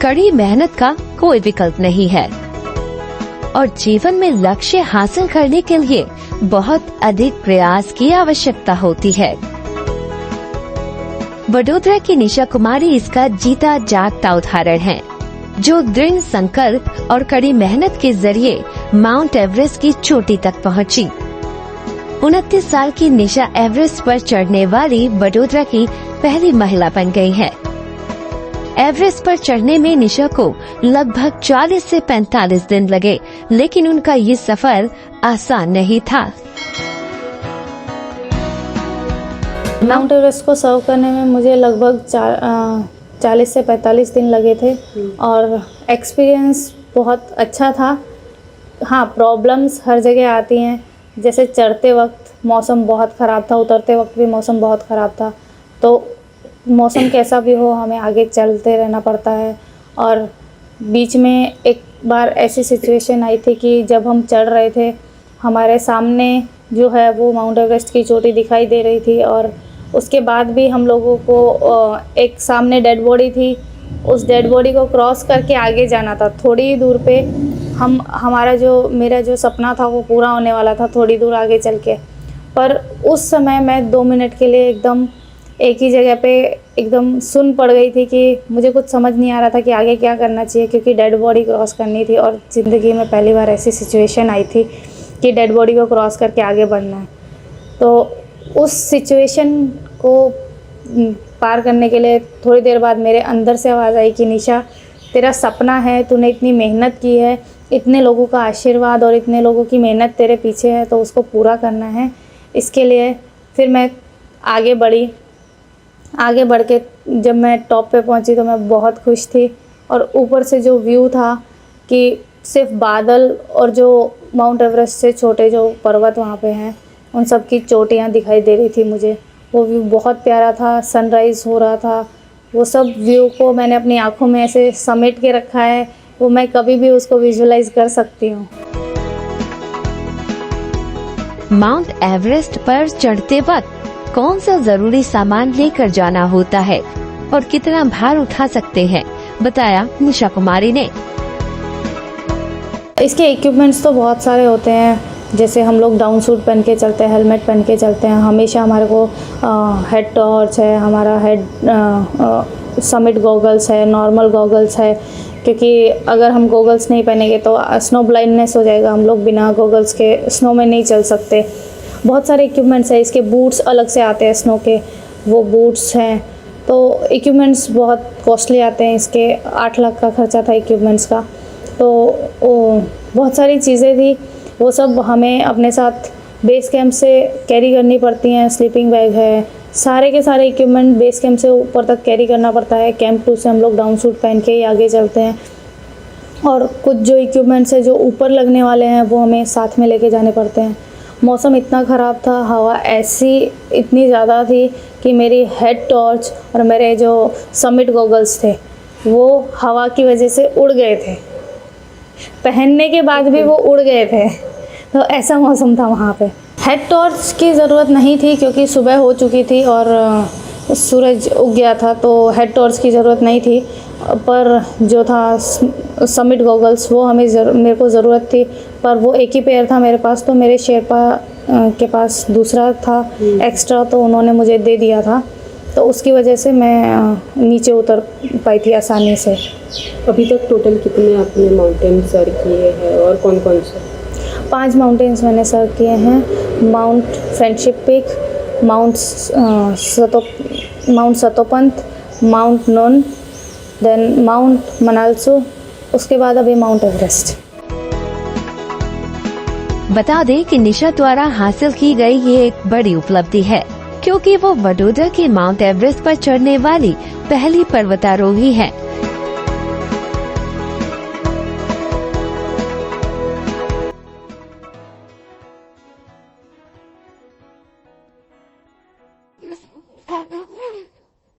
कड़ी मेहनत का कोई विकल्प नहीं है और जीवन में लक्ष्य हासिल करने के लिए बहुत अधिक प्रयास की आवश्यकता होती है। वडोदरा की निशा कुमारी इसका जीता जागता उदाहरण है, जो दृढ़ संकल्प और कड़ी मेहनत के जरिए माउंट एवरेस्ट की चोटी तक पहुंची। 29 साल की निशा एवरेस्ट पर चढ़ने वाली वडोदरा की पहली महिला बन गई है। एवरेस्ट पर चढ़ने में निशा को लगभग 40 से 45 दिन लगे, लेकिन उनका ये सफर आसान नहीं था। माउंट एवरेस्ट को सर्व करने में मुझे लगभग 40 से 45 दिन लगे थे और एक्सपीरियंस बहुत अच्छा था। हाँ, प्रॉब्लम्स हर जगह आती हैं, जैसे चढ़ते वक्त मौसम बहुत ख़राब था, उतरते वक्त भी मौसम बहुत ख़राब था। तो मौसम कैसा भी हो, हमें आगे चलते रहना पड़ता है। और बीच में एक बार ऐसी सिचुएशन आई थी कि जब हम चढ़ रहे थे, हमारे सामने जो है वो माउंट एवरेस्ट की चोटी दिखाई दे रही थी और उसके बाद भी हम लोगों को एक सामने डेड बॉडी थी, उस डेड बॉडी को क्रॉस करके आगे जाना था। थोड़ी ही दूर पे मेरा जो सपना था वो पूरा होने वाला था, थोड़ी दूर आगे चल के। पर उस समय मैं 2 मिनट के लिए एकदम एक ही जगह पे एकदम सुन पड़ गई थी कि मुझे कुछ समझ नहीं आ रहा था कि आगे क्या करना चाहिए, क्योंकि डेड बॉडी क्रॉस करनी थी और ज़िंदगी में पहली बार ऐसी सिचुएशन आई थी कि डेड बॉडी को क्रॉस करके आगे बढ़ना है। तो उस सिचुएशन को पार करने के लिए थोड़ी देर बाद मेरे अंदर से आवाज़ आई कि निशा, तेरा सपना है, तूने इतनी मेहनत की है, इतने लोगों का आशीर्वाद और इतने लोगों की मेहनत तेरे पीछे है, तो उसको पूरा करना है। इसके लिए फिर मैं आगे बढ़ी। आगे बढ़ के जब मैं टॉप पे पहुंची तो मैं बहुत खुश थी और ऊपर से जो व्यू था कि सिर्फ बादल और जो माउंट एवरेस्ट से छोटे जो पर्वत वहाँ पे हैं उन सब की चोटियाँ दिखाई दे रही थी मुझे। वो व्यू बहुत प्यारा था, सनराइज़ हो रहा था। वो सब व्यू को मैंने अपनी आँखों में ऐसे समेट के रखा है, वो मैं कभी भी उसको विजुअलाइज कर सकती हूँ। माउंट एवरेस्ट पर चढ़ते वक्त कौन सा जरूरी सामान लेकर जाना होता है और कितना भार उठा सकते हैं, बताया निशा कुमारी ने। इसके इक्विपमेंट्स तो बहुत सारे होते हैं, जैसे हम लोग डाउन सूट पहन के चलते हैं, हेलमेट पहन के चलते हैं, हमेशा हमारे को हेड टॉर्च है, हमारा हेड समिट गॉगल्स है, नॉर्मल गॉगल्स है, क्योंकि अगर हम गॉगल्स नहीं पहनेंगे तो स्नो ब्लाइंडनेस हो जाएगा, हम लोग बिना गॉगल्स के स्नो में नहीं चल सकते। बहुत सारे इक्विपमेंट्स है। इसके बूट्स अलग से आते हैं स्नो के, वो बूट्स हैं। तो इक्विपमेंट्स बहुत कॉस्टली आते हैं, इसके 8 लाख का खर्चा था इक्विपमेंट्स का। तो बहुत सारी चीज़ें थी, वो सब हमें अपने साथ बेस कैंप से कैरी करनी पड़ती हैं। स्लीपिंग बैग है, सारे के सारे इक्विपमेंट बेस कैंप से ऊपर तक कैरी करना पड़ता है। कैंप 2 से हम लोग डाउन सूट पहन के ही आगे चलते हैं और कुछ जो इक्विपमेंट्स है जो ऊपर लगने वाले हैं वो हमें साथ में लेके जाने पड़ते हैं। मौसम इतना ख़राब था, हवा ऐसी इतनी ज़्यादा थी कि मेरी हेड टॉर्च और मेरे जो समिट गॉगल्स थे वो हवा की वजह से उड़ गए थे, पहनने के बाद भी वो उड़ गए थे। तो ऐसा मौसम था वहाँ पे। हेड टॉर्च की ज़रूरत नहीं थी क्योंकि सुबह हो चुकी थी और सूरज उग गया था, तो हेड टॉर्च की ज़रूरत नहीं थी। पर जो था समिट गॉगल्स वो मेरे को ज़रूरत थी, पर वो एक ही पेयर था मेरे पास, तो मेरे शेरपा के पास दूसरा था एक्स्ट्रा, तो उन्होंने मुझे दे दिया था, तो उसकी वजह से मैं नीचे उतर पाई थी आसानी से। अभी तक टोटल कितने आपने माउंटेन सर किए हैं और कौन कौन से? 5 माउंटेन्स मैंने सर किए हैं। Mount Friendship Peak, Mount Satopanth, Mount Nun, then Mount मनालसू, उसके बाद अभी माउंट एवरेस्ट। बता दें कि निशा द्वारा हासिल की गई ये एक बड़ी उपलब्धि है, क्योंकि वो वडोदरा के माउंट एवरेस्ट पर चढ़ने वाली पहली पर्वतारोही है